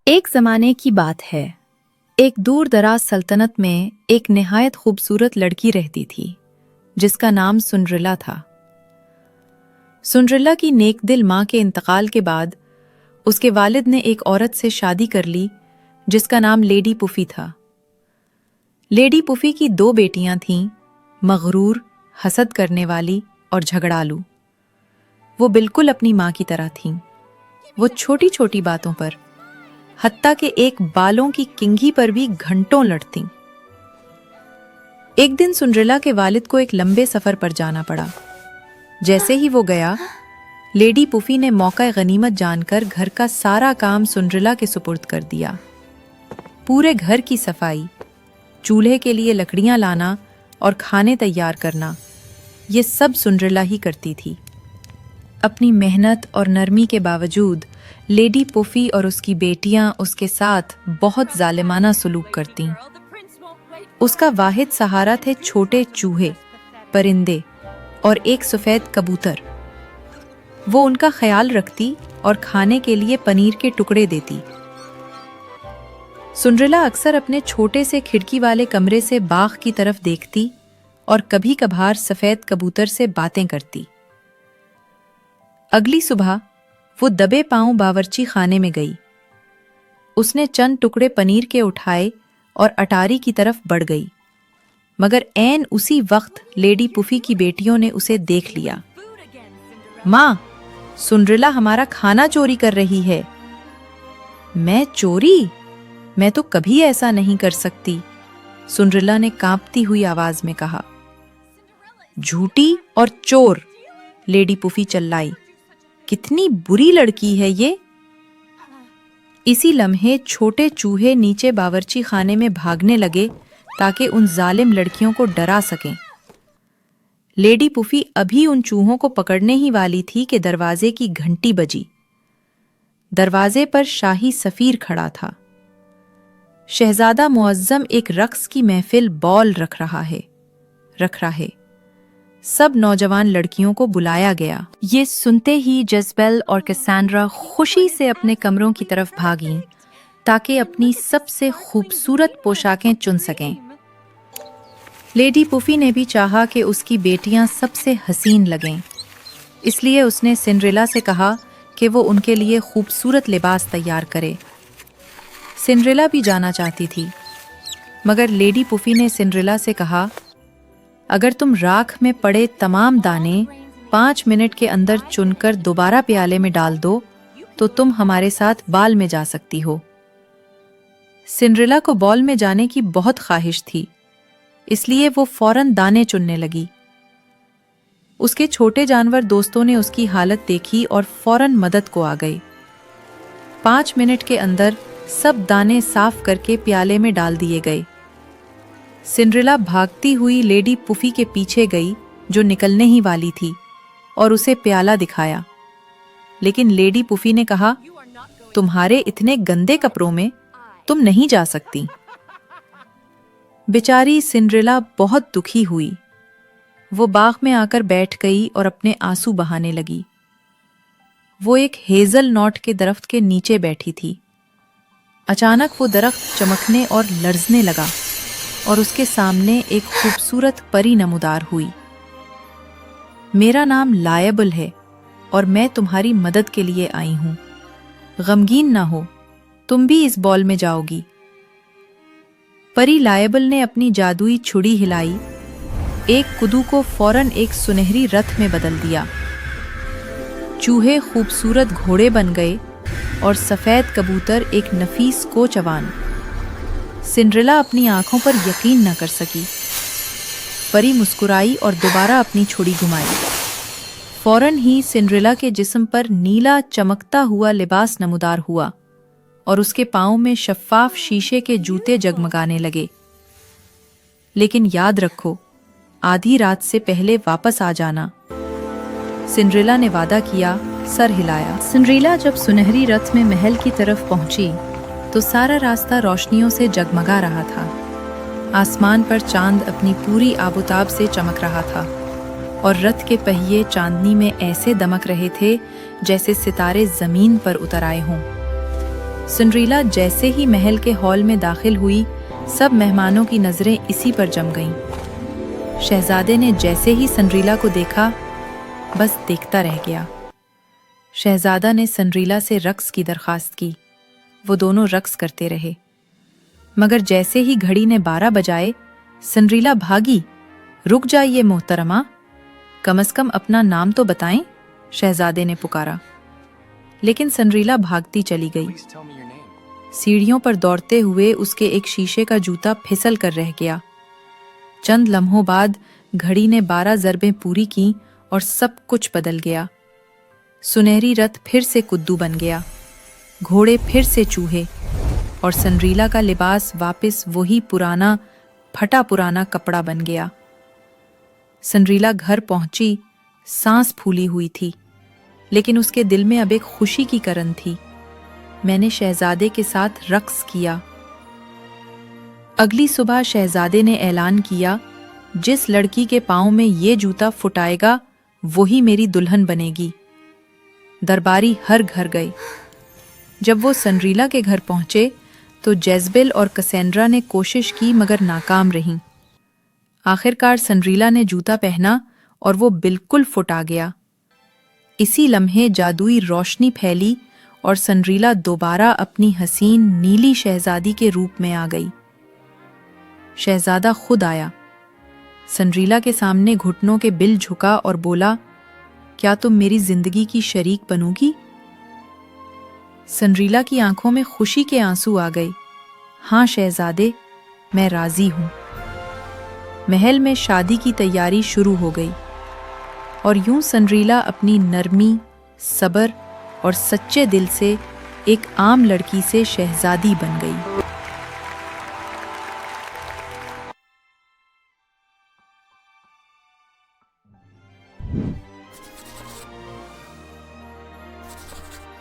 एक ज़माने की बात है। एक दूर दराज सल्तनत में एक निहायत खूबसूरत लड़की रहती थी जिसका नाम सुंड्रिला था। सुंड्रिला की नेकदिल माँ के इंतकाल के बाद उसके वालिद ने एक औरत से शादी कर ली जिसका नाम लेडी पुफी था। लेडी पुफी की 2 बेटियां थीं, मगरूर, हसद करने वाली और झगड़ालू। वो बिल्कुल अपनी माँ की तरह थीं। वो छोटी छोटी बातों पर, हत्ता के एक बालों की किंगी पर भी घंटों लड़तीं। एक दिन सुंड्रिला के वालिद को एक लंबे सफर पर जाना पड़ा। जैसे ही वो गया, लेडी पुफी ने मौका गनीमत जानकर घर का सारा काम सुंड्रिला के सुपुर्द कर दिया। पूरे घर की सफाई, चूल्हे के लिए लकड़ियां लाना और खाने तैयार करना, ये सब सुंड्रिला ही करती थी। अपनी मेहनत और नरमी के बावजूद लेडी पुफी और उसकी बेटियां उसके साथ बहुत जालिमाना सलूक करतीं। उसका वाहिद सहारा थे छोटे चूहे, परिंदे और एक सफेद कबूतर। वो उनका ख्याल रखती और खाने के लिए पनीर के टुकड़े देती। सुंड्रिला अक्सर अपने छोटे से खिड़की वाले कमरे से बाग की तरफ देखती और कभी कभार सफेद कबूतर से बातें करती। अगली सुबह वो दबे पांव बावर्ची खाने में गई। उसने चंद टुकड़े पनीर के उठाए और अटारी की तरफ बढ़ गई, मगर ऐन उसी वक्त लेडी पुफी की बेटियों ने उसे देख लिया। माँ, सुंड्रिला हमारा खाना चोरी कर रही है। मैं चोरी? मैं तो कभी ऐसा नहीं कर सकती, सुंड्रिला ने कांपती हुई आवाज में कहा। झूठी और चोर, लेडी पुफी चिल्लाई। कितनी बुरी लड़की है ये। इसी लम्हे छोटे चूहे नीचे बावर्ची खाने में भागने लगे ताकि उन जालिम लड़कियों को डरा सकें। लेडी पुफी अभी उन चूहों को पकड़ने ही वाली थी कि दरवाजे की घंटी बजी। दरवाजे पर शाही सफीर खड़ा था। शहजादा मुअज्जम एक रक्स की महफिल बॉल रख रहा है। सब नौजवान लड़कियों को बुलाया गया। ये सुनते ही जज़बेल और कैसेंड्रा खुशी से अपने कमरों की तरफ भागीं ताकि अपनी सबसे खूबसूरत पोशाकें चुन सकें। लेडी पुफी ने भी चाहा कि उसकी बेटियां सबसे हसीन लगें, इसलिए उसने सिंड्रेला से कहा कि वो उनके लिए खूबसूरत लिबास तैयार करे। सिंड्रेला भी जाना चाहती थी, मगर लेडी पुफी ने सिंड्रेला से कहा, अगर तुम राख में पड़े तमाम दाने 5 मिनट के अंदर चुनकर दोबारा प्याले में डाल दो तो तुम हमारे साथ बाल में जा सकती हो। सिंड्रेला को बॉल में जाने की बहुत ख्वाहिश थी, इसलिए वो फौरन दाने चुनने लगी। उसके छोटे जानवर दोस्तों ने उसकी हालत देखी और फौरन मदद को आ गए। 5 मिनट के अंदर सब दाने साफ करके प्याले में डाल दिए गए। सिंड्रेला भागती हुई लेडी पुफी के पीछे गई जो निकलने ही वाली थी और उसे प्याला दिखाया, लेकिन लेडी पुफी ने कहा, तुम्हारे इतने गंदे कपड़ों में तुम नहीं जा सकती। बेचारी सिंड्रेला बहुत दुखी हुई। वो बाग में आकर बैठ गई और अपने आंसू बहाने लगी। वो एक हेजल नॉट के दरख्त के नीचे बैठी थी। अचानक वो दरख्त चमकने और लर्जने लगा और उसके सामने एक खूबसूरत परी नमूदार हुई। मेरा नाम लायबल है और मैं तुम्हारी मदद के लिए आई हूं। गमगीन ना हो, तुम भी इस बॉल में जाओगी। परी लायबल ने अपनी जादुई छुड़ी हिलाई। एक कुदू को फौरन एक सुनहरी रथ में बदल दिया। चूहे खूबसूरत घोड़े बन गए और सफेद कबूतर एक नफीस कोचवान। सिंड्रेला अपनी आंखों पर यकीन न कर सकी। परी मुस्कुराई और दोबारा अपनी छुड़ी घुमाई। फौरन ही सिंड्रेला के जिस्म पर नीला चमकता हुआ लिबास नमूदार हुआ और उसके पांव में शफ्फाफ शीशे के जूते जगमगाने लगे। लेकिन याद रखो, आधी रात से पहले वापस आ जाना। सिंड्रेला ने वादा किया, सर हिलाया। सिंड्रेला जब सुनहरी रथ में महल की तरफ पहुंची तो सारा रास्ता रोशनियों से जगमगा रहा था। आसमान पर चांद अपनी पूरी आबोताब से चमक रहा था और रथ के पहिए चांदनी में ऐसे दमक रहे थे जैसे सितारे जमीन पर उतर आए हों। سنڈریلا جیسے ہی محل کے ہال میں داخل ہوئی، سب مہمانوں کی نظریں اسی پر جم گئیں۔ شہزادے نے جیسے ہی سنڈریلا کو دیکھا، بس دیکھتا رہ گیا۔ شہزادہ نے سنڈریلا سے رقص کی درخواست کی۔ وہ دونوں رقص کرتے رہے، مگر جیسے ہی گھڑی نے 12 بجائے، سنڈریلا بھاگی۔ رک جائیے محترمہ، کم از کم اپنا نام تو بتائیں، شہزادے نے پکارا۔ لیکن سنڈریلا بھاگتی چلی گئی۔ سیڑھیوں پر دوڑتے ہوئے اس کے ایک شیشے کا جوتا پھسل کر رہ گیا۔ چند لمحوں بعد گھڑی نے 12 ضربیں پوری کیں اور سب کچھ بدل گیا۔ سنہری رتھ پھر سے کدو بن گیا، گھوڑے پھر سے چوہے، اور سنڈریلا کا لباس واپس وہی پرانا پھٹا پرانا کپڑا بن گیا۔ سنڈریلا گھر پہنچی، سانس پھولی ہوئی تھی، لیکن اس کے دل میں اب ایک خوشی کی کرن تھی۔ میں نے شہزادے کے ساتھ رقص کیا۔ اگلی صبح شہزادے نے اعلان کیا، جس لڑکی کے پاؤں میں یہ جوتا فٹ آئے گا وہی میری دلہن بنے گی۔ درباری ہر گھر گئے۔ جب وہ سنڈریلا کے گھر پہنچے تو جیزبل اور کسینڈرا نے کوشش کی مگر ناکام رہیں۔ آخرکار سنڈریلا نے جوتا پہنا اور وہ بالکل فٹ آ گیا۔ اسی لمحے جادوئی روشنی پھیلی اور سنڈریلا دوبارہ اپنی حسین نیلی شہزادی کے روپ میں آ گئی۔ شہزادہ خود آیا، سنڈریلا کے سامنے گھٹنوں کے بل جھکا اور بولا، کیا تم میری زندگی کی شریک بنو گی؟ سنڈریلا کی آنکھوں میں خوشی کے آنسو آ گئے۔ ہاں شہزادے، میں راضی ہوں۔ محل میں شادی کی تیاری شروع ہو گئی، اور یوں سنڈریلا اپنی نرمی، صبر اور سچے دل سے ایک عام لڑکی سے شہزادی بن گئی۔